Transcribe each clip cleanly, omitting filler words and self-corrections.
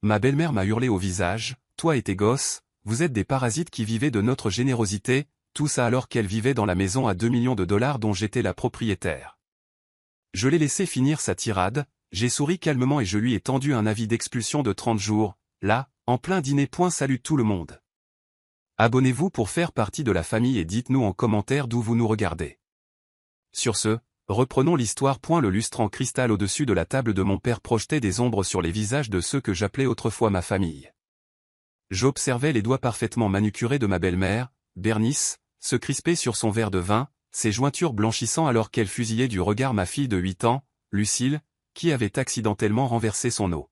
ma belle-mère m'a hurlé au visage, « Toi et tes gosses, vous êtes des parasites qui vivaient de notre générosité », tout ça alors qu'elle vivait dans la maison à 2 millions de dollars dont j'étais la propriétaire. Je l'ai laissé finir sa tirade, j'ai souri calmement et je lui ai tendu un avis d'expulsion de 30 jours, là, en plein dîner. Salut tout le monde. Abonnez-vous pour faire partie de la famille et dites-nous en commentaire d'où vous nous regardez. Sur ce, reprenons l'histoire. Le lustre en cristal au-dessus de la table de mon père projetait des ombres sur les visages de ceux que j'appelais autrefois ma famille. J'observais les doigts parfaitement manucurés de ma belle-mère, Bernice, se crisper sur son verre de vin, ses jointures blanchissant alors qu'elle fusillait du regard ma fille de 8 ans, Lucille, qui avait accidentellement renversé son eau.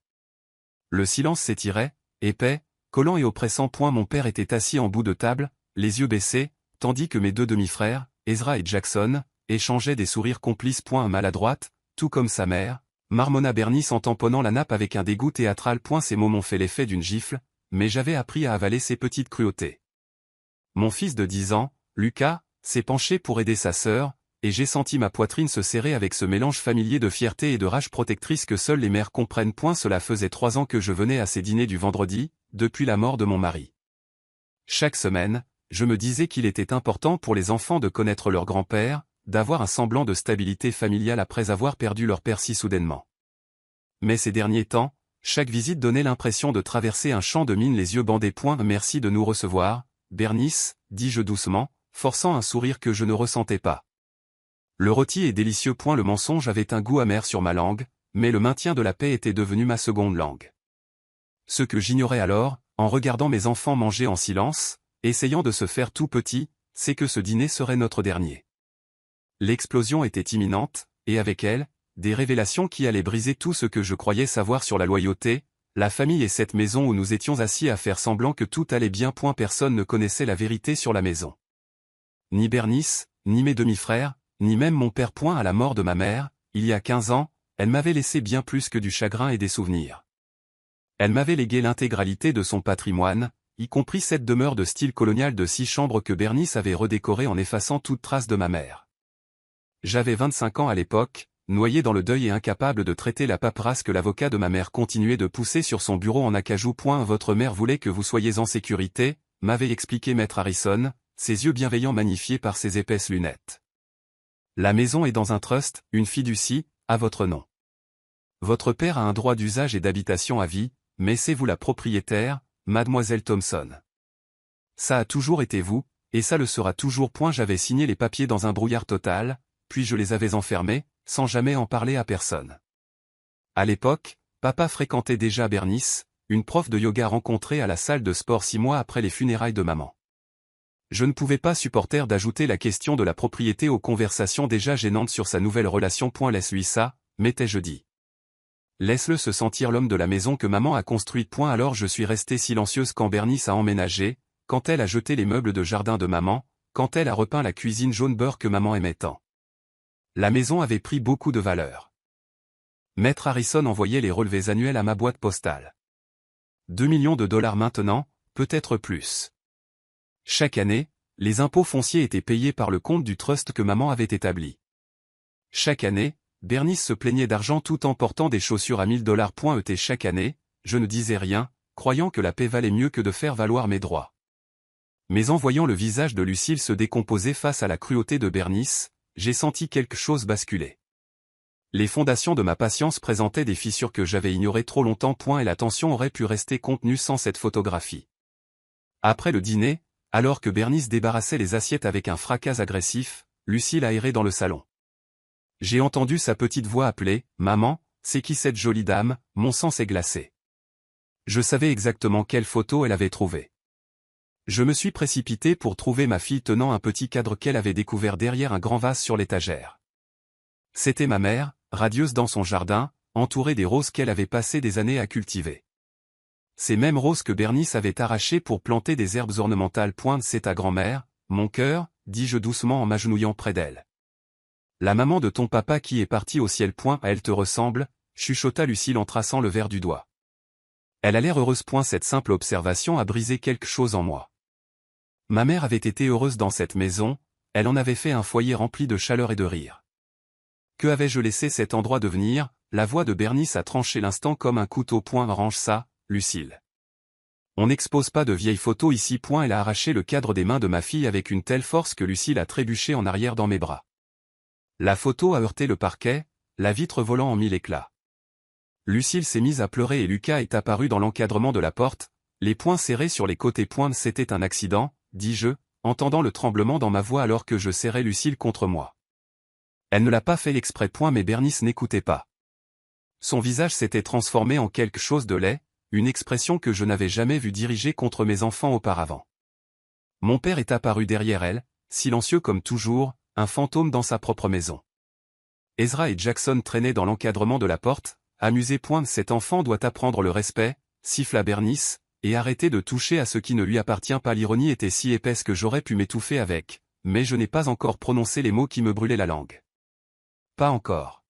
Le silence s'étirait, épais, collant et oppressant. Mon père était assis en bout de table, les yeux baissés, tandis que mes deux demi-frères, Ezra et Jackson, échangeaient des sourires complices. Maladroite, tout comme sa mère, marmonna Bernice en tamponnant la nappe avec un dégoût théâtral. Ces mots m'ont fait l'effet d'une gifle, mais j'avais appris à avaler ces petites cruautés. Mon fils de 10 ans, Lucas, s'est penché pour aider sa sœur, et j'ai senti ma poitrine se serrer avec ce mélange familier de fierté et de rage protectrice que seules les mères comprennent. Cela faisait 3 ans que je venais à ces dîners du vendredi, depuis la mort de mon mari. Chaque semaine, je me disais qu'il était important pour les enfants de connaître leur grand-père, d'avoir un semblant de stabilité familiale après avoir perdu leur père si soudainement. Mais ces derniers temps, chaque visite donnait l'impression de traverser un champ de mines les yeux bandés. Merci de nous recevoir, Bernice, dis-je doucement, forçant un sourire que je ne ressentais pas. Le rôti est délicieux. Le mensonge avait un goût amer sur ma langue, mais le maintien de la paix était devenu ma seconde langue. Ce que j'ignorais alors, en regardant mes enfants manger en silence, essayant de se faire tout petit, c'est que ce dîner serait notre dernier. L'explosion était imminente, et avec elle, des révélations qui allaient briser tout ce que je croyais savoir sur la loyauté, la famille et cette maison où nous étions assis à faire semblant que tout allait bien. Personne ne connaissait la vérité sur la maison. Ni Bernice, ni mes demi-frères, ni même mon père. À la mort de ma mère, il y a 15 ans, elle m'avait laissé bien plus que du chagrin et des souvenirs. Elle m'avait légué l'intégralité de son patrimoine, y compris cette demeure de style colonial de 6 chambres que Bernice avait redécorée en effaçant toute trace de ma mère. J'avais 25 ans à l'époque, noyé dans le deuil et incapable de traiter la paperasse que l'avocat de ma mère continuait de pousser sur son bureau en acajou. Votre mère voulait que vous soyez en sécurité, m'avait expliqué Maître Harrison, ses yeux bienveillants magnifiés par ses épaisses lunettes. La maison est dans un trust, une fiducie, à votre nom. Votre père a un droit d'usage et d'habitation à vie, mais c'est vous la propriétaire, mademoiselle Thompson. Ça a toujours été vous, et ça le sera toujours. J'avais signé les papiers dans un brouillard total, puis je les avais enfermés, sans jamais en parler à personne. À l'époque, papa fréquentait déjà Bernice, une prof de yoga rencontrée à la salle de sport 6 mois après les funérailles de maman. Je ne pouvais pas supporter d'ajouter la question de la propriété aux conversations déjà gênantes sur sa nouvelle relation. Laisse-lui ça, m'étais-je dit. Laisse-le se sentir l'homme de la maison que maman a construite. Alors je suis restée silencieuse quand Bernice a emménagé, quand elle a jeté les meubles de jardin de maman, quand elle a repeint la cuisine jaune beurre que maman aimait tant. La maison avait pris beaucoup de valeur. Maître Harrison envoyait les relevés annuels à ma boîte postale. 2 millions de dollars maintenant, peut-être plus. Chaque année, les impôts fonciers étaient payés par le compte du trust que maman avait établi. Chaque année, Bernice se plaignait d'argent tout en portant des chaussures à 1000 dollars. Chaque année, je ne disais rien, croyant que la paix valait mieux que de faire valoir mes droits. Mais en voyant le visage de Lucille se décomposer face à la cruauté de Bernice, j'ai senti quelque chose basculer. Les fondations de ma patience présentaient des fissures que j'avais ignorées trop longtemps. Et la tension aurait pu rester contenue sans cette photographie. Après le dîner, alors que Bernice débarrassait les assiettes avec un fracas agressif, Lucille a erré dans le salon. J'ai entendu sa petite voix appeler « Maman, c'est qui cette jolie dame ?» Mon sang s'est glacé. Je savais exactement quelle photo elle avait trouvée. Je me suis précipité pour trouver ma fille tenant un petit cadre qu'elle avait découvert derrière un grand vase sur l'étagère. C'était ma mère, radieuse dans son jardin, entourée des roses qu'elle avait passé des années à cultiver. Ces mêmes roses que Bernice avait arrachées pour planter des herbes ornementales. C'est ta grand-mère, mon cœur, dis-je doucement en m'agenouillant près d'elle. La maman de ton papa qui est partie au ciel. Elle te ressemble, chuchota Lucille en traçant le verre du doigt. Elle a l'air heureuse. Cette simple observation a brisé quelque chose en moi. Ma mère avait été heureuse dans cette maison, elle en avait fait un foyer rempli de chaleur et de rire. Que avais-je laissé cet endroit devenir? La voix de Bernice a tranché l'instant comme un couteau. Range ça, Lucille. On n'expose pas de vieilles photos ici. Elle a arraché le cadre des mains de ma fille avec une telle force que Lucille a trébuché en arrière dans mes bras. La photo a heurté le parquet, la vitre volant en mille éclats. Lucille s'est mise à pleurer et Lucas est apparu dans l'encadrement de la porte, les poings serrés sur les côtés. C'était un accident, dis-je, entendant le tremblement dans ma voix alors que je serrais Lucille contre moi. Elle ne l'a pas fait exprès. Mais Bernice n'écoutait pas. Son visage s'était transformé en quelque chose de laid, une expression que je n'avais jamais vue dirigée contre mes enfants auparavant. Mon père est apparu derrière elle, silencieux comme toujours, un fantôme dans sa propre maison. Ezra et Jackson traînaient dans l'encadrement de la porte, amusés. Cet enfant doit apprendre le respect, siffla Bernice, et arrêter de toucher à ce qui ne lui appartient pas. L'ironie était si épaisse que j'aurais pu m'étouffer avec, mais je n'ai pas encore prononcé les mots qui me brûlaient la langue. Pas encore.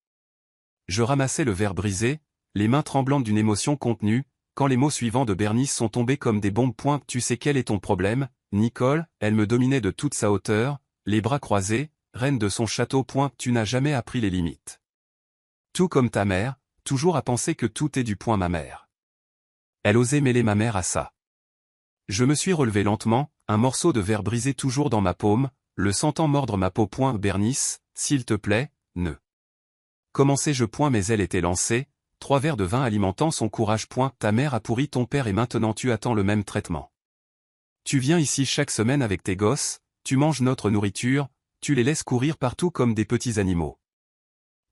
Je ramassais le verre brisé, les mains tremblantes d'une émotion contenue, quand les mots suivants de Bernice sont tombés comme des bombes. Tu sais quel est ton problème, Nicole? Elle me dominait de toute sa hauteur, les bras croisés, reine de son château. Tu n'as jamais appris les limites. Tout comme ta mère, toujours à penser que tout est du point ma mère. Elle osait mêler ma mère à ça. Je me suis relevé lentement, un morceau de verre brisé toujours dans ma paume, le sentant mordre ma peau. Bernice, s'il te plaît, ne. Commençai-je. Mais elle était lancée, 3 verres de vin alimentant son courage. Ta mère a pourri ton père et maintenant tu attends le même traitement. Tu viens ici chaque semaine avec tes gosses, tu manges notre nourriture, tu les laisses courir partout comme des petits animaux.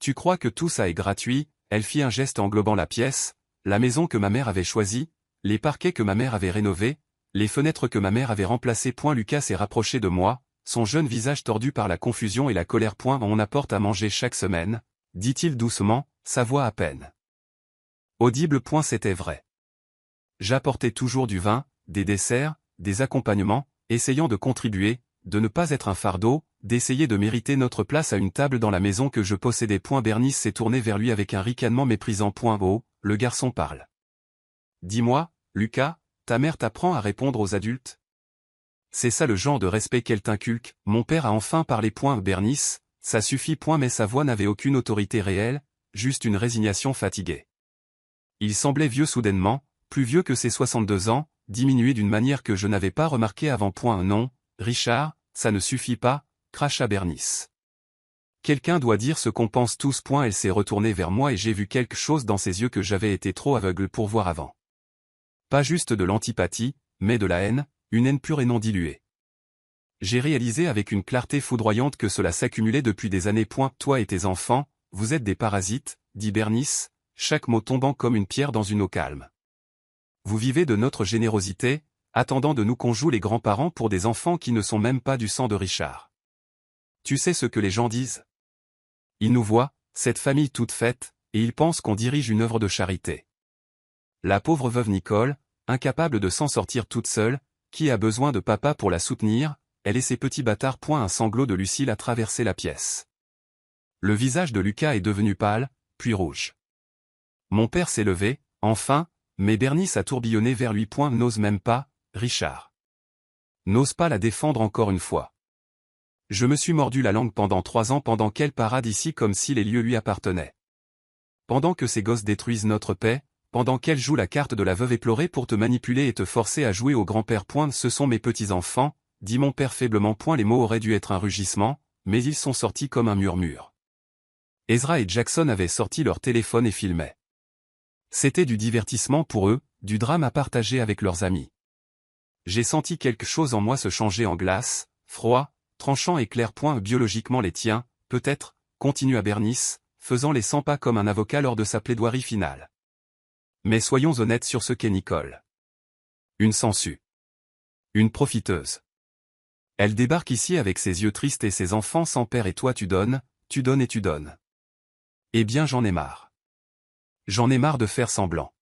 Tu crois que tout ça est gratuit? Elle fit un geste englobant la pièce, la maison que ma mère avait choisie, les parquets que ma mère avait rénovés, les fenêtres que ma mère avait remplacées. Lucas s'est rapproché de moi, son jeune visage tordu par la confusion et la colère. On apporte à manger chaque semaine, dit-il doucement, sa voix à peine audible. C'était vrai. J'apportais toujours du vin, des desserts, des accompagnements, essayant de contribuer, de ne pas être un fardeau, d'essayer de mériter notre place à une table dans la maison que je possédais. Bernice s'est tournée vers lui avec un ricanement méprisant. Oh, le garçon parle. Dis-moi, Lucas, ta mère t'apprend à répondre aux adultes? C'est ça le genre de respect qu'elle t'inculque? Mon père a enfin parlé. Bernice, ça suffit. Mais sa voix n'avait aucune autorité réelle, juste une résignation fatiguée. Il semblait vieux soudainement, plus vieux que ses 62 ans, diminué d'une manière que je n'avais pas remarquée avant. Non, Richard, ça ne suffit pas, cracha Bernice. Quelqu'un doit dire ce qu'on pense tous. Elle s'est retournée vers moi et j'ai vu quelque chose dans ses yeux que j'avais été trop aveugle pour voir avant. Pas juste de l'antipathie, mais de la haine, une haine pure et non diluée. J'ai réalisé avec une clarté foudroyante que cela s'accumulait depuis des années. Toi et tes enfants, vous êtes des parasites, dit Bernice, chaque mot tombant comme une pierre dans une eau calme. Vous vivez de notre générosité, attendant de nous qu'on joue les grands-parents pour des enfants qui ne sont même pas du sang de Richard. Tu sais ce que les gens disent? Ils nous voient, cette famille toute faite, et ils pensent qu'on dirige une œuvre de charité. La pauvre veuve Nicole, incapable de s'en sortir toute seule, qui a besoin de papa pour la soutenir, elle et ses petits bâtards. Un sanglot de Lucille a traversé la pièce. Le visage de Lucas est devenu pâle, puis rouge. Mon père s'est levé, enfin, mais Bernice a tourbillonné vers lui. N'ose même pas, Richard. N'ose pas la défendre encore une fois. Je me suis mordu la langue pendant 3 ans pendant qu'elle parade ici comme si les lieux lui appartenaient. Pendant que ces gosses détruisent notre paix, pendant qu'elle joue la carte de la veuve éplorée pour te manipuler et te forcer à jouer au grand-père. Ce sont mes petits-enfants, dit mon père faiblement. Les mots auraient dû être un rugissement, mais ils sont sortis comme un murmure. Ezra et Jackson avaient sorti leur téléphone et filmaient. C'était du divertissement pour eux, du drame à partager avec leurs amis. J'ai senti quelque chose en moi se changer en glace, froid, tranchant et clair. Biologiquement les tiens, peut-être, continua Bernice, faisant les 100 pas comme un avocat lors de sa plaidoirie finale. Mais soyons honnêtes sur ce qu'est Nicole. Une sangsue. Une profiteuse. Elle débarque ici avec ses yeux tristes et ses enfants sans père et toi tu donnes et tu donnes. Eh bien j'en ai marre. J'en ai marre de faire semblant.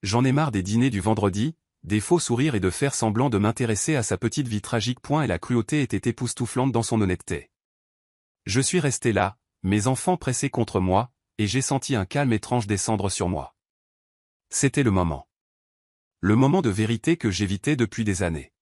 J'en ai marre des dîners du vendredi, des faux sourires et de faire semblant de m'intéresser à sa petite vie tragique. Et la cruauté était époustouflante dans son honnêteté. Je suis resté là, mes enfants pressés contre moi, et j'ai senti un calme étrange descendre sur moi. C'était le moment. Le moment de vérité que j'évitais depuis des années.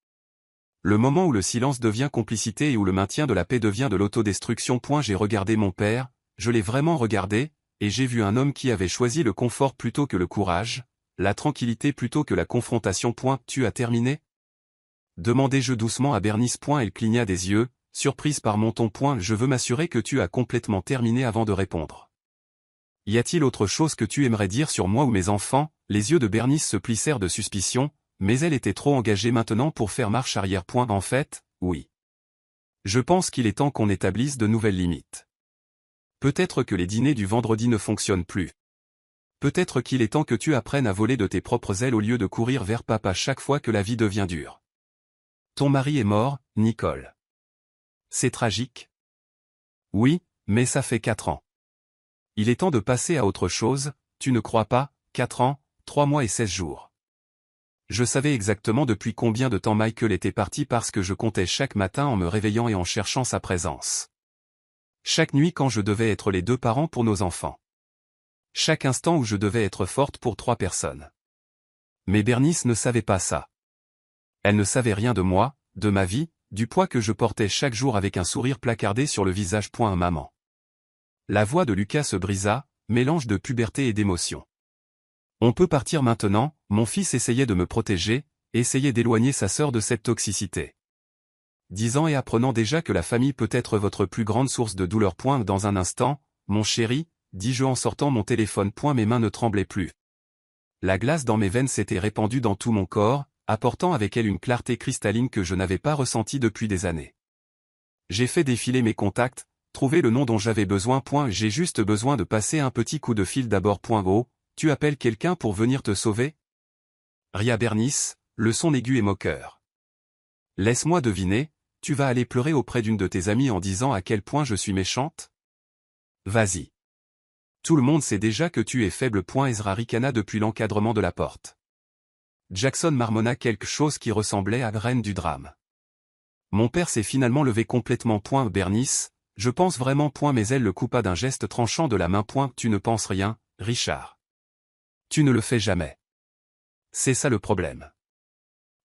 Le moment où le silence devient complicité et où le maintien de la paix devient de l'autodestruction. J'ai regardé mon père, je l'ai vraiment regardé, et j'ai vu un homme qui avait choisi le confort plutôt que le courage, la tranquillité plutôt que la confrontation. Tu as terminé? Demandai-je doucement à Bernice. Elle cligna des yeux, surprise par mon ton. Je veux m'assurer que tu as complètement terminé avant de répondre. Y a-t-il autre chose que tu aimerais dire sur moi ou mes enfants? Les yeux de Bernice se plissèrent de suspicion, mais elle était trop engagée maintenant pour faire marche arrière. En fait, oui. Je pense qu'il est temps qu'on établisse de nouvelles limites. Peut-être que les dîners du vendredi ne fonctionnent plus. Peut-être qu'il est temps que tu apprennes à voler de tes propres ailes au lieu de courir vers papa chaque fois que la vie devient dure. Ton mari est mort, Nicole. C'est tragique. Oui, mais ça fait 4 ans. Il est temps de passer à autre chose, tu ne crois pas? 4 ans, 3 mois et 16 jours. Je savais exactement depuis combien de temps Michael était parti parce que je comptais chaque matin en me réveillant et en cherchant sa présence. Chaque nuit quand je devais être les 2 parents pour nos enfants. Chaque instant où je devais être forte pour 3 personnes. Mais Bernice ne savait pas ça. Elle ne savait rien de moi, de ma vie, du poids que je portais chaque jour avec un sourire placardé sur le visage. Maman. La voix de Lucas se brisa, mélange de puberté et d'émotion. On peut partir maintenant, mon fils essayait de me protéger, essayait d'éloigner sa sœur de cette toxicité. 10 ans et apprenant déjà que la famille peut être votre plus grande source de douleur. Dans un instant, mon chéri, dis-je en sortant mon téléphone. Mes mains ne tremblaient plus. La glace dans mes veines s'était répandue dans tout mon corps, apportant avec elle une clarté cristalline que je n'avais pas ressentie depuis des années. J'ai fait défiler mes contacts, trouvé le nom dont j'avais besoin. J'ai juste besoin de passer un petit coup de fil d'abord. Oh, tu appelles quelqu'un pour venir te sauver? Ria Bernice, le son aigu et moqueur. Laisse-moi deviner, tu vas aller pleurer auprès d'une de tes amies en disant à quel point je suis méchante? Vas-y. Tout le monde sait déjà que tu es faible. Ezra ricana depuis l'encadrement de la porte. Jackson marmonna quelque chose qui ressemblait à la reine du drame. Mon père s'est finalement levé complètement. Bernice, je pense vraiment. Mais elle le coupa d'un geste tranchant de la main. Tu ne penses rien, Richard. Tu ne le fais jamais. C'est ça le problème.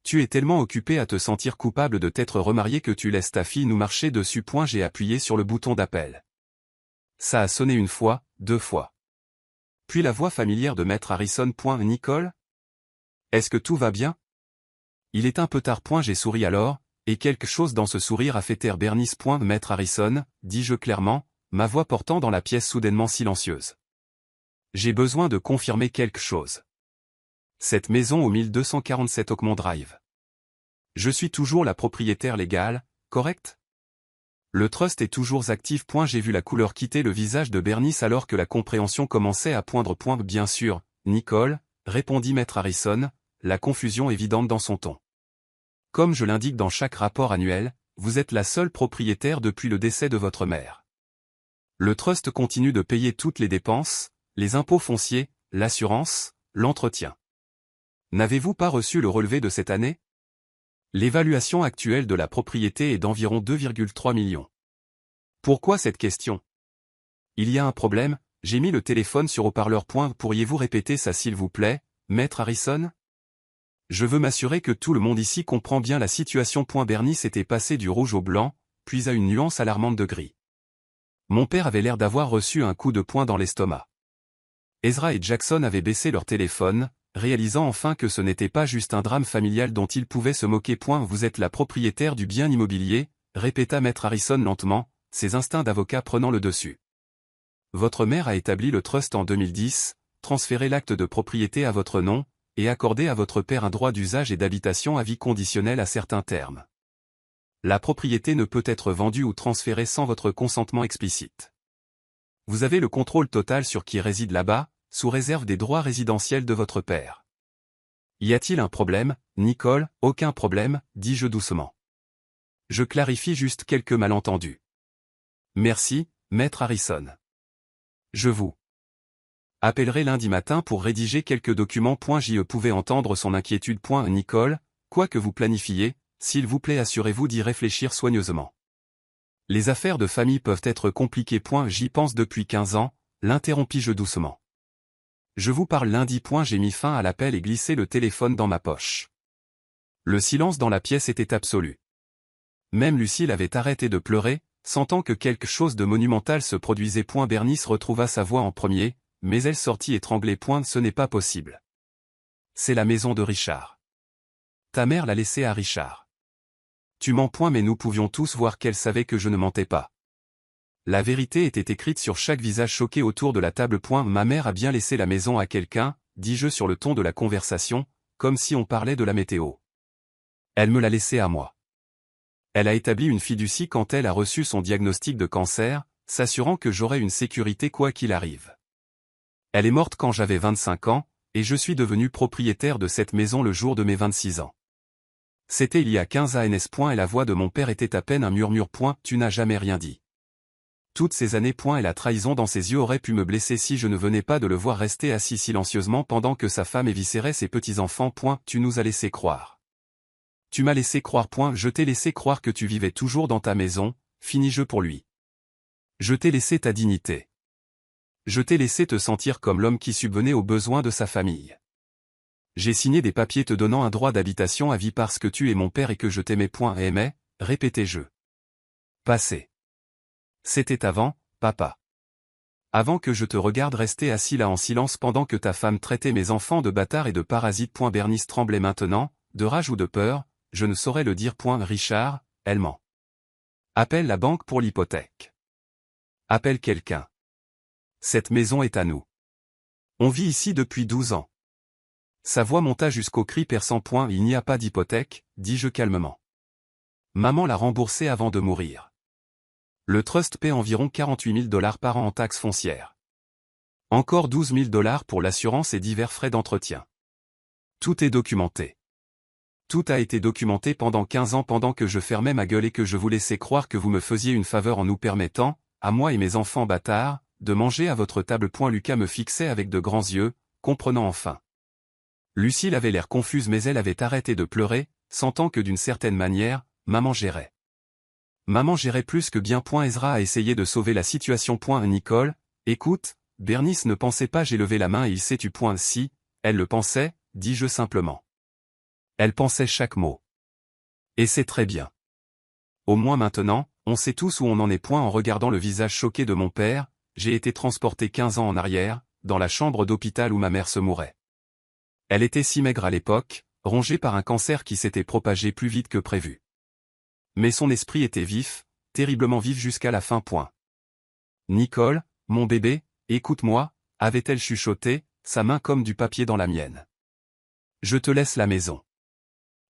Tu es tellement occupé à te sentir coupable de t'être remarié que tu laisses ta fille nous marcher dessus. J'ai appuyé sur le bouton d'appel. Ça a sonné 1 fois, 2 fois. Puis la voix familière de Maître Harrison. Nicole? Est-ce que tout va bien? Il est un peu tard. J'ai souri alors, et quelque chose dans ce sourire a fait taire Bernice. Maître Harrison, dis-je clairement, ma voix portant dans la pièce soudainement silencieuse. J'ai besoin de confirmer quelque chose. Cette maison au 1247 Oakmont Drive. Je suis toujours la propriétaire légale, correct? Le trust est toujours actif. J'ai vu la couleur quitter le visage de Bernice alors que la compréhension commençait à poindre. Bien sûr, Nicole, répondit Maître Harrison, la confusion évidente dans son ton. Comme je l'indique dans chaque rapport annuel, vous êtes la seule propriétaire depuis le décès de votre mère. Le trust continue de payer toutes les dépenses, les impôts fonciers, l'assurance, l'entretien. N'avez-vous pas reçu le relevé de cette année? L'évaluation actuelle de la propriété est d'environ 2,3 millions. Pourquoi cette question? Il y a un problème, j'ai mis le téléphone sur haut-parleur. Pourriez-vous répéter ça s'il vous plaît, Maître Harrison? Je veux m'assurer que tout le monde ici comprend bien la situation. Bernice était passée du rouge au blanc, puis à une nuance alarmante de gris. Mon père avait l'air d'avoir reçu un coup de poing dans l'estomac. Ezra et Jackson avaient baissé leur téléphone, réalisant enfin que ce n'était pas juste un drame familial dont ils pouvaient se moquer. Vous êtes la propriétaire du bien immobilier, répéta Maître Harrison lentement, ses instincts d'avocat prenant le dessus. Votre mère a établi le trust en 2010, transféré l'acte de propriété à votre nom, et accordé à votre père un droit d'usage et d'habitation à vie conditionnel à certains termes. La propriété ne peut être vendue ou transférée sans votre consentement explicite. Vous avez le contrôle total sur qui réside là-bas, sous réserve des droits résidentiels de votre père. Y a-t-il un problème, Nicole? Aucun problème, dis-je doucement. Je clarifie juste quelques malentendus. Merci, Maître Harrison. Je vous appellerai lundi matin pour rédiger quelques documents. J'y pouvais entendre son inquiétude. Nicole, quoi que vous planifiez, s'il vous plaît assurez-vous d'y réfléchir soigneusement. Les affaires de famille peuvent être compliquées. J'y pense depuis 15 ans, l'interrompis-je doucement. Je vous parle lundi. J'ai mis fin à l'appel et glissé le téléphone dans ma poche. Le silence dans la pièce était absolu. Même Lucille avait arrêté de pleurer, sentant que quelque chose de monumental se produisait. Bernice retrouva sa voix en premier, mais elle sortit étranglée. Ce n'est pas possible. C'est la maison de Richard. Ta mère l'a laissée à Richard. Tu mens point mais nous pouvions tous voir qu'elle savait que je ne mentais pas. La vérité était écrite sur chaque visage choqué autour de la table. Ma mère a bien laissé la maison à quelqu'un, dis-je sur le ton de la conversation, comme si on parlait de la météo. Elle me l'a laissée à moi. Elle a établi une fiducie quand elle a reçu son diagnostic de cancer, s'assurant que j'aurais une sécurité quoi qu'il arrive. Elle est morte quand j'avais 25 ans, et je suis devenu propriétaire de cette maison le jour de mes 26 ans. C'était il y a 15 ans et la voix de mon père était à peine un murmure. Tu n'as jamais rien dit. Toutes ces années. Et la trahison dans ses yeux aurait pu me blesser si je ne venais pas de le voir rester assis silencieusement pendant que sa femme éviscérait ses petits-enfants. Tu nous as laissé croire. Tu m'as laissé croire. Je t'ai laissé croire que tu vivais toujours dans ta maison, finis-je pour lui. Je t'ai laissé ta dignité. Je t'ai laissé te sentir comme l'homme qui subvenait aux besoins de sa famille. J'ai signé des papiers te donnant un droit d'habitation à vie parce que tu es mon père et que je t'aimais. Et aimais, répétais-je. Passé. C'était avant, papa. Avant que je te regarde rester assis là en silence pendant que ta femme traitait mes enfants de bâtards et de parasites. Bernice tremblait maintenant, de rage ou de peur, je ne saurais le dire. Richard, elle ment. Appelle la banque pour l'hypothèque. Appelle quelqu'un. Cette maison est à nous. On vit ici depuis 12 ans. Sa voix monta jusqu'au cri perçant. Il n'y a pas d'hypothèque, dis-je calmement. Maman l'a remboursé avant de mourir. Le trust paie environ 48 000 $ par an en taxes foncières. Encore 12 000 $ pour l'assurance et divers frais d'entretien. Tout est documenté. Tout a été documenté pendant 15 ans pendant que je fermais ma gueule et que je vous laissais croire que vous me faisiez une faveur en nous permettant, à moi et mes enfants bâtards, de manger à votre table. Lucas me fixait avec de grands yeux, comprenant enfin. Lucille avait l'air confuse mais elle avait arrêté de pleurer, sentant que d'une certaine manière, maman gérait. Maman gérait plus que bien. Ezra a essayé de sauver la situation. Nicole, écoute, Bernice ne pensait pas. J'ai levé la main et il s'est tu. Si, elle le pensait, dis-je simplement. Elle pensait chaque mot. Et c'est très bien. Au moins maintenant, on sait tous où on en est. En regardant le visage choqué de mon père, j'ai été transporté 15 ans en arrière, dans la chambre d'hôpital où ma mère se mourait. Elle était si maigre à l'époque, rongée par un cancer qui s'était propagé plus vite que prévu. Mais son esprit était vif, terriblement vif jusqu'à la fin. Nicole, mon bébé, écoute-moi, avait-elle chuchoté, sa main comme du papier dans la mienne. Je te laisse la maison.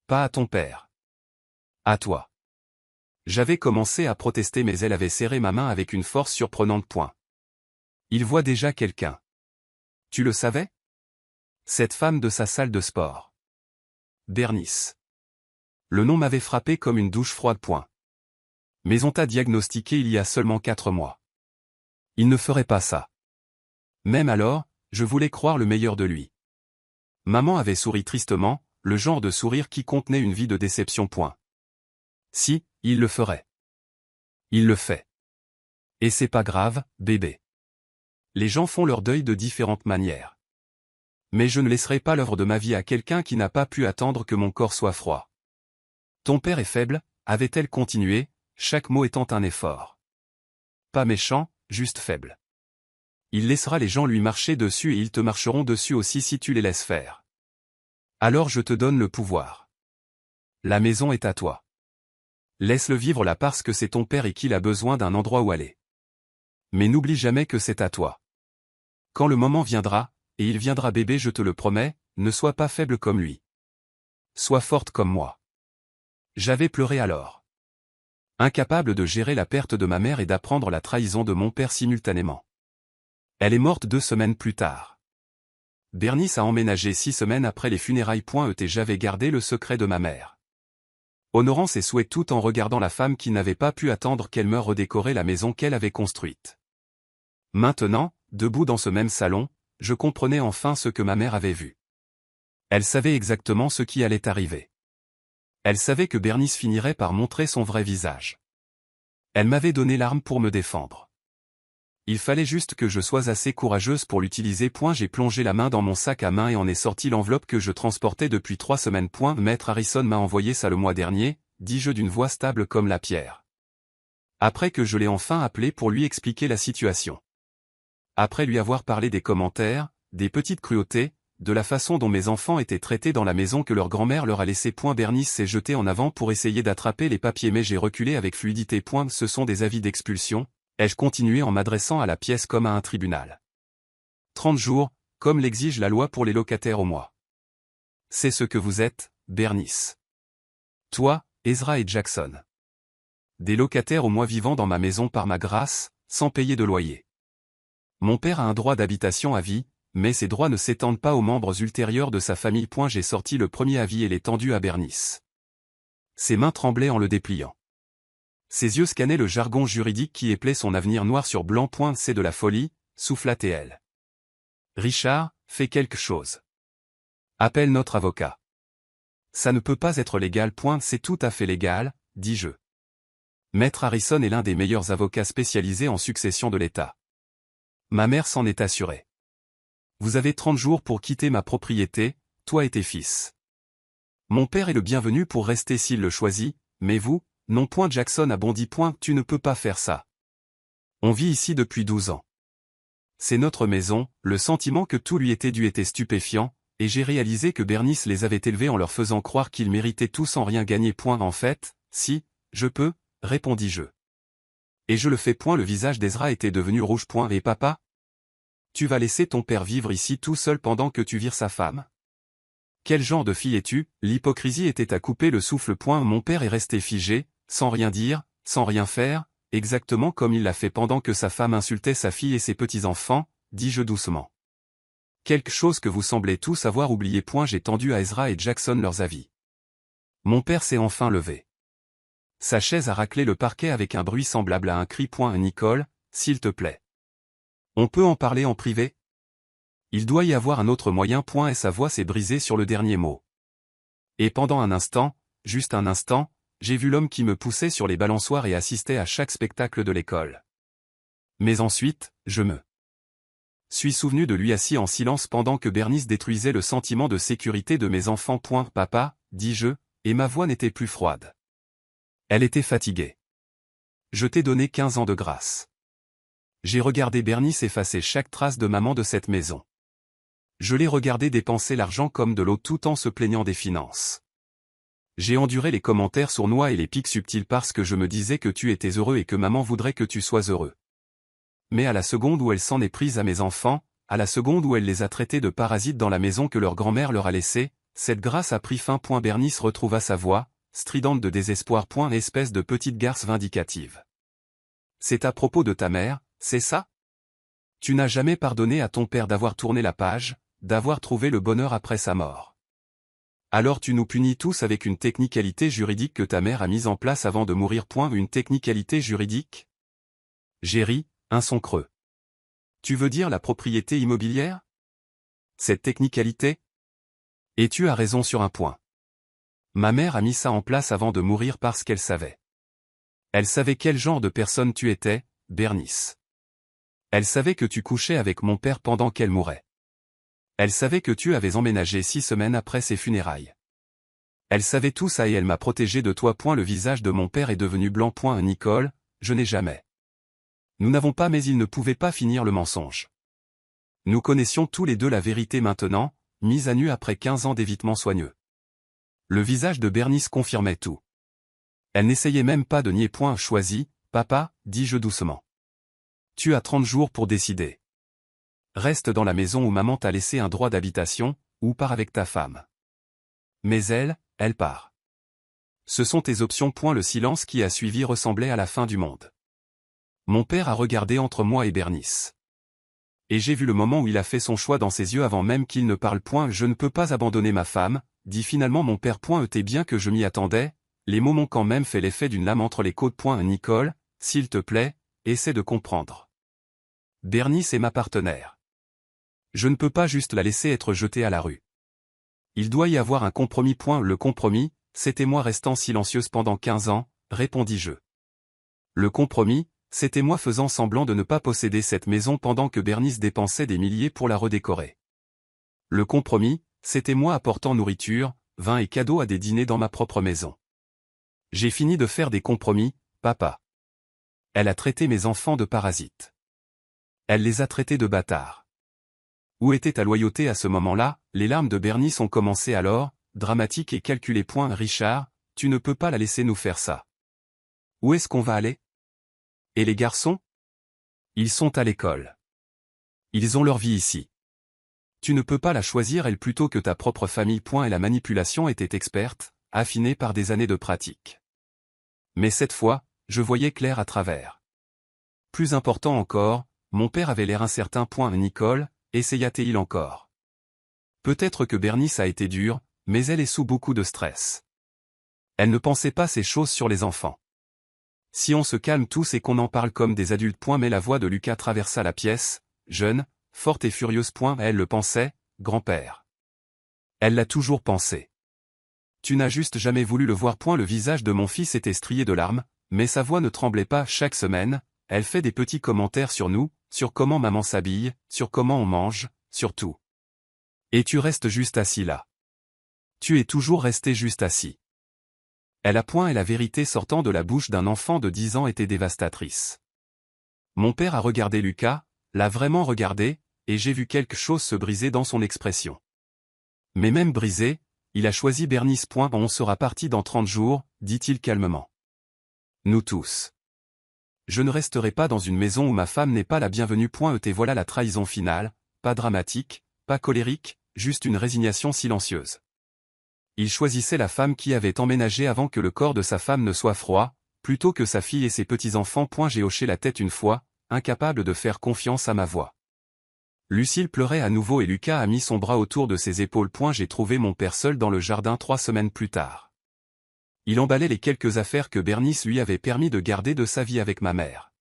Pas à ton père. À toi. J'avais commencé à protester mais elle avait serré ma main avec une force surprenante. Il voit déjà quelqu'un. Tu le savais? Cette femme de sa salle de sport. Bernice. Le nom m'avait frappé comme une douche froide. Mais on t'a diagnostiqué il y a seulement 4 mois. Il ne ferait pas ça. Même alors, je voulais croire le meilleur de lui. Maman avait souri tristement, le genre de sourire qui contenait une vie de déception. Si, il le ferait. Il le fait. Et c'est pas grave, bébé. Les gens font leur deuil de différentes manières. Mais je ne laisserai pas l'œuvre de ma vie à quelqu'un qui n'a pas pu attendre que mon corps soit froid. Ton père est faible, avait-elle continué, chaque mot étant un effort. Pas méchant, juste faible. Il laissera les gens lui marcher dessus et ils te marcheront dessus aussi si tu les laisses faire. Alors je te donne le pouvoir. La maison est à toi. Laisse-le vivre là parce que c'est ton père et qu'il a besoin d'un endroit où aller. Mais n'oublie jamais que c'est à toi. Quand le moment viendra, et il viendra bébé je te le promets, ne sois pas faible comme lui. Sois forte comme moi. J'avais pleuré alors. Incapable de gérer la perte de ma mère et d'apprendre la trahison de mon père simultanément. Elle est morte 2 semaines plus tard. Bernice a emménagé 6 semaines après les funérailles. J'avais gardé le secret de ma mère. Honorant ses souhaits tout en regardant la femme qui n'avait pas pu attendre qu'elle meure redécorer la maison qu'elle avait construite. Maintenant, debout dans ce même salon, je comprenais enfin ce que ma mère avait vu. Elle savait exactement ce qui allait arriver. Elle savait que Bernice finirait par montrer son vrai visage. Elle m'avait donné l'arme pour me défendre. Il fallait juste que je sois assez courageuse pour l'utiliser. J'ai plongé la main dans mon sac à main et en ai sorti l'enveloppe que je transportais depuis 3 semaines. Maître Harrison m'a envoyé ça le mois dernier, dis-je d'une voix stable comme la pierre. Après que je l'ai enfin appelé pour lui expliquer la situation. Après lui avoir parlé des commentaires, des petites cruautés, de la façon dont mes enfants étaient traités dans la maison que leur grand-mère leur a laissée. Bernice s'est jetée en avant pour essayer d'attraper les papiers mais j'ai reculé avec fluidité. Ce sont des avis d'expulsion, ai-je continué en m'adressant à la pièce comme à un tribunal. 30 jours, comme l'exige la loi pour les locataires au mois. C'est ce que vous êtes, Bernice. Toi, Ezra et Jackson. Des locataires au mois vivant dans ma maison par ma grâce, sans payer de loyer. Mon père a un droit d'habitation à vie, mais ces droits ne s'étendent pas aux membres ultérieurs de sa famille. J'ai sorti le premier avis et l'ai tendu à Bernice. Ses mains tremblaient en le dépliant. Ses yeux scannaient le jargon juridique qui éplait son avenir noir sur blanc. C'est de la folie, souffla-t-elle. Richard, fais quelque chose. Appelle notre avocat. Ça ne peut pas être légal. C'est tout à fait légal, dis-je. Maître Harrison est l'un des meilleurs avocats spécialisés en succession de l'État. Ma mère s'en est assurée. Vous avez 30 jours pour quitter ma propriété, toi et tes fils. Mon père est le bienvenu pour rester s'il le choisit, mais vous, non. Jackson a bondi. Tu ne peux pas faire ça. On vit ici depuis 12 ans. C'est notre maison. Le sentiment que tout lui était dû était stupéfiant, et j'ai réalisé que Bernice les avait élevés en leur faisant croire qu'ils méritaient tout sans rien gagner. En fait, si, je peux, répondis-je. Et je le fais. Le visage d'Ezra était devenu rouge. Et papa? Tu vas laisser ton père vivre ici tout seul pendant que tu vires sa femme? Quel genre de fille es-tu? L'hypocrisie était à couper le souffle. Mon père est resté figé, sans rien dire, sans rien faire, exactement comme il l'a fait pendant que sa femme insultait sa fille et ses petits-enfants, dis-je doucement. Quelque chose que vous semblez tous avoir oublié. J'ai tendu à Ezra et Jackson leurs avis. Mon père s'est enfin levé. Sa chaise a raclé le parquet avec un bruit semblable à un cri. Nicole, s'il te plaît. On peut en parler en privé? Il doit y avoir un autre moyen. Et sa voix s'est brisée sur le dernier mot. Et pendant un instant, juste un instant, j'ai vu l'homme qui me poussait sur les balançoires et assistait à chaque spectacle de l'école. Mais ensuite, je me suis souvenu de lui assis en silence pendant que Bernice détruisait le sentiment de sécurité de mes enfants. Papa, dis-je, et ma voix n'était plus froide. Elle était fatiguée. Je t'ai donné 15 ans de grâce. J'ai regardé Bernice effacer chaque trace de maman de cette maison. Je l'ai regardé dépenser l'argent comme de l'eau tout en se plaignant des finances. J'ai enduré les commentaires sournois et les piques subtiles parce que je me disais que tu étais heureux et que maman voudrait que tu sois heureux. Mais à la seconde où elle s'en est prise à mes enfants, à la seconde où elle les a traités de parasites dans la maison que leur grand-mère leur a laissée, cette grâce a pris fin. Bernice retrouva sa voix, stridente de désespoir. Espèce de petite garce vindicative. C'est à propos de ta mère, c'est ça? Tu n'as jamais pardonné à ton père d'avoir tourné la page, d'avoir trouvé le bonheur après sa mort. Alors tu nous punis tous avec une technicalité juridique que ta mère a mise en place avant de mourir. Une technicalité juridique? J'ai ri, un son creux. Tu veux dire la propriété immobilière? Cette technicalité? Et tu as raison sur un point. Ma mère a mis ça en place avant de mourir parce qu'elle savait. Elle savait quel genre de personne tu étais, Bernice. Elle savait que tu couchais avec mon père pendant qu'elle mourait. Elle savait que tu avais emménagé 6 semaines après ses funérailles. Elle savait tout ça et elle m'a protégé de toi. Le visage de mon père est devenu blanc. Nicole, je n'ai jamais. Nous n'avons pas mais il ne pouvait pas finir le mensonge. Nous connaissions tous les deux la vérité maintenant, mise à nu après 15 ans d'évitement soigneux. Le visage de Bernice confirmait tout. Elle n'essayait même pas de nier. Choisis, papa, dis-je doucement. Tu as 30 jours pour décider. Reste dans la maison où maman t'a laissé un droit d'habitation, ou pars avec ta femme. Mais elle part. Ce sont tes options. Le silence qui a suivi ressemblait à la fin du monde. Mon père a regardé entre moi et Bernice. Et j'ai vu le moment où il a fait son choix dans ses yeux avant même qu'il ne parle. Je ne peux pas abandonner ma femme, dit finalement mon père. Était bien que je m'y attendais, les mots m'ont quand même fait l'effet d'une lame entre les côtes. Nicole, s'il te plaît, essaie de comprendre. Bernice est ma partenaire. Je ne peux pas juste la laisser être jetée à la rue. Il doit y avoir un compromis. Le compromis, c'était moi restant silencieuse pendant 15 ans, répondis-je. Le compromis, c'était moi faisant semblant de ne pas posséder cette maison pendant que Bernice dépensait des milliers pour la redécorer. Le compromis, c'était moi apportant nourriture, vin et cadeaux à des dîners dans ma propre maison. J'ai fini de faire des compromis, papa. Elle a traité mes enfants de parasites. Elle les a traités de bâtards. Où était ta loyauté à ce moment-là? Les larmes de Bernice ont commencé alors, dramatiques et calculées. Richard, tu ne peux pas la laisser nous faire ça. Où est-ce qu'on va aller? Et les garçons? Ils sont à l'école. Ils ont leur vie ici. Tu ne peux pas la choisir elle plutôt que ta propre famille. Et la manipulation était experte, affinée par des années de pratique. Mais cette fois, je voyais clair à travers. Plus important encore, mon père avait l'air incertain. Nicole, essaya-t-il encore. Peut-être que Bernice a été dure, mais elle est sous beaucoup de stress. Elle ne pensait pas ces choses sur les enfants. Si on se calme tous et qu'on en parle comme des adultes. Mais la voix de Lucas traversa la pièce, jeune, forte et furieuse. Elle le pensait, grand-père. Elle l'a toujours pensé. Tu n'as juste jamais voulu le voir. Le visage de mon fils était strié de larmes, mais sa voix ne tremblait pas. Chaque semaine, elle fait des petits commentaires sur nous, sur comment maman s'habille, sur comment on mange, sur tout. Et tu restes juste assis là. Tu es toujours resté juste assis. Elle a et la vérité sortant de la bouche d'un enfant de 10 ans était dévastatrice. Mon père a regardé Lucas, l'a vraiment regardé, et j'ai vu quelque chose se briser dans son expression. Mais même brisé, il a choisi Bernice. On sera parti dans 30 jours, dit-il calmement. Nous tous. Je ne resterai pas dans une maison où ma femme n'est pas la bienvenue. Et voilà la trahison finale, pas dramatique, pas colérique, juste une résignation silencieuse. Il choisissait la femme qui avait emménagé avant que le corps de sa femme ne soit froid, plutôt que sa fille et ses petits-enfants. J'ai hoché la tête une fois, incapable de faire confiance à ma voix. Lucille pleurait à nouveau et Lucas a mis son bras autour de ses épaules. J'ai trouvé mon père seul dans le jardin 3 semaines plus tard. Il emballait les quelques affaires que Bernice lui avait permis de garder de sa vie avec ma mère.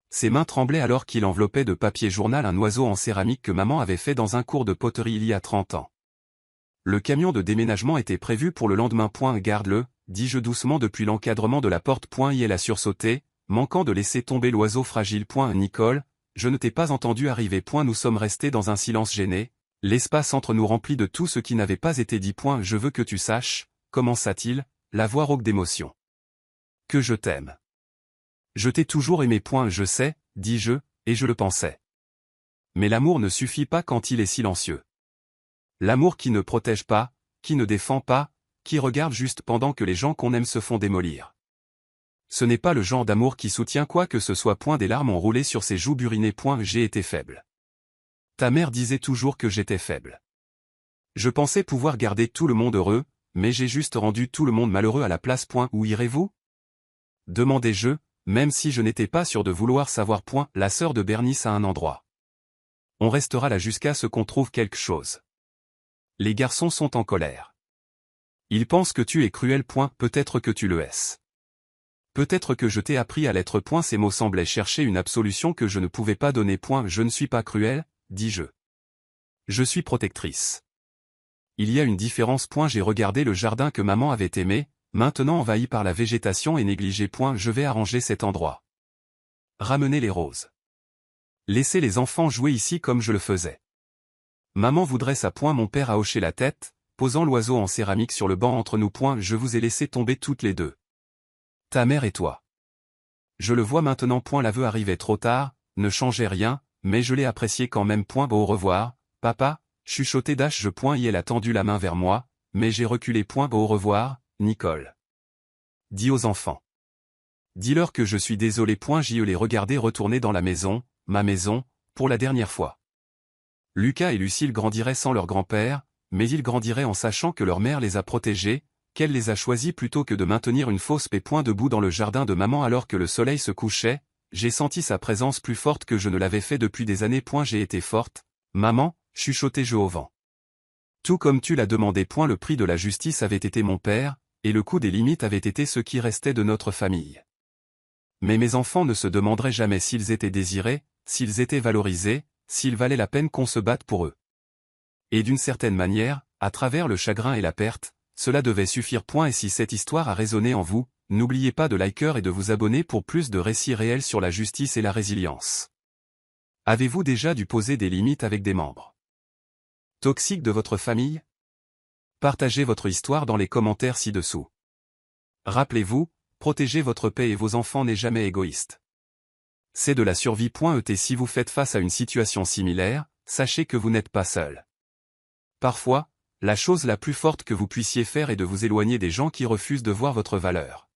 Ses mains tremblaient alors qu'il enveloppait de papier journal un oiseau en céramique que maman avait fait dans un cours de poterie il y a 30 ans. Le camion de déménagement était prévu pour le lendemain. Garde-le, dis-je doucement depuis l'encadrement de la porte. Elle a sursauté, manquant de laisser tomber l'oiseau fragile. Nicole, je ne t'ai pas entendu arriver. Nous sommes restés dans un silence gêné, l'espace entre nous rempli de tout ce qui n'avait pas été dit. Je veux que tu saches, commença-t-il, la voix rauque d'émotion. Que je t'aime. Je t'ai toujours aimé. Je sais, dis-je, et je le pensais. Mais l'amour ne suffit pas quand il est silencieux. L'amour qui ne protège pas, qui ne défend pas, qui regarde juste pendant que les gens qu'on aime se font démolir. Ce n'est pas le genre d'amour qui soutient quoi que ce soit. Des larmes ont roulé sur ses joues burinées. J'ai été faible. Ta mère disait toujours que j'étais faible. Je pensais pouvoir garder tout le monde heureux, mais j'ai juste rendu tout le monde malheureux à la place. Où irez-vous? Demandai-je, même si je n'étais pas sûr de vouloir savoir. La sœur de Bernice a un endroit. On restera là jusqu'à ce qu'on trouve quelque chose. Les garçons sont en colère. Ils pensent que tu es cruel. Peut-être que tu le es. Peut-être que je t'ai appris à l'être. Ces mots semblaient chercher une absolution que je ne pouvais pas donner. Je ne suis pas cruel, dis-je. Je suis protectrice. Il y a une différence. J'ai regardé le jardin que maman avait aimé, maintenant envahi par la végétation et négligé. Je vais arranger cet endroit. Ramener les roses. Laisser les enfants jouer ici comme je le faisais. Maman voudrait ça. Mon père a hoché la tête, posant l'oiseau en céramique sur le banc entre nous. Je vous ai laissé tomber toutes les deux. Ta mère et toi. Je le vois maintenant. L'aveu arrivait trop tard, ne changeait rien, mais je l'ai apprécié quand même. Au revoir, papa, chuchotait je. Elle a tendu la main vers moi, mais j'ai reculé. Au revoir, Nicole. Dis aux enfants. Dis-leur que je suis désolé. Je les regardais retourner dans la maison, ma maison, pour la dernière fois. Lucas et Lucille grandiraient sans leur grand-père, mais ils grandiraient en sachant que leur mère les a protégés, qu'elle les a choisis plutôt que de maintenir une fausse paix. Debout dans le jardin de maman alors que le soleil se couchait, j'ai senti sa présence plus forte que je ne l'avais fait depuis des années. J'ai été forte, maman, chuchotai-je au vent. Tout comme tu l'as demandé. Le prix de la justice avait été mon père, et le coût des limites avait été ce qui restait de notre famille. Mais mes enfants ne se demanderaient jamais s'ils étaient désirés, s'ils étaient valorisés, s'il valait la peine qu'on se batte pour eux. Et d'une certaine manière, à travers le chagrin et la perte, cela devait suffire. Et si cette histoire a résonné en vous, n'oubliez pas de liker et de vous abonner pour plus de récits réels sur la justice et la résilience. Avez-vous déjà dû poser des limites avec des membres toxiques de votre famille? Partagez votre histoire dans les commentaires ci-dessous. Rappelez-vous, protéger votre paix et vos enfants n'est jamais égoïste. C'est de la survie. Si vous faites face à une situation similaire, sachez que vous n'êtes pas seul. Parfois, la chose la plus forte que vous puissiez faire est de vous éloigner des gens qui refusent de voir votre valeur.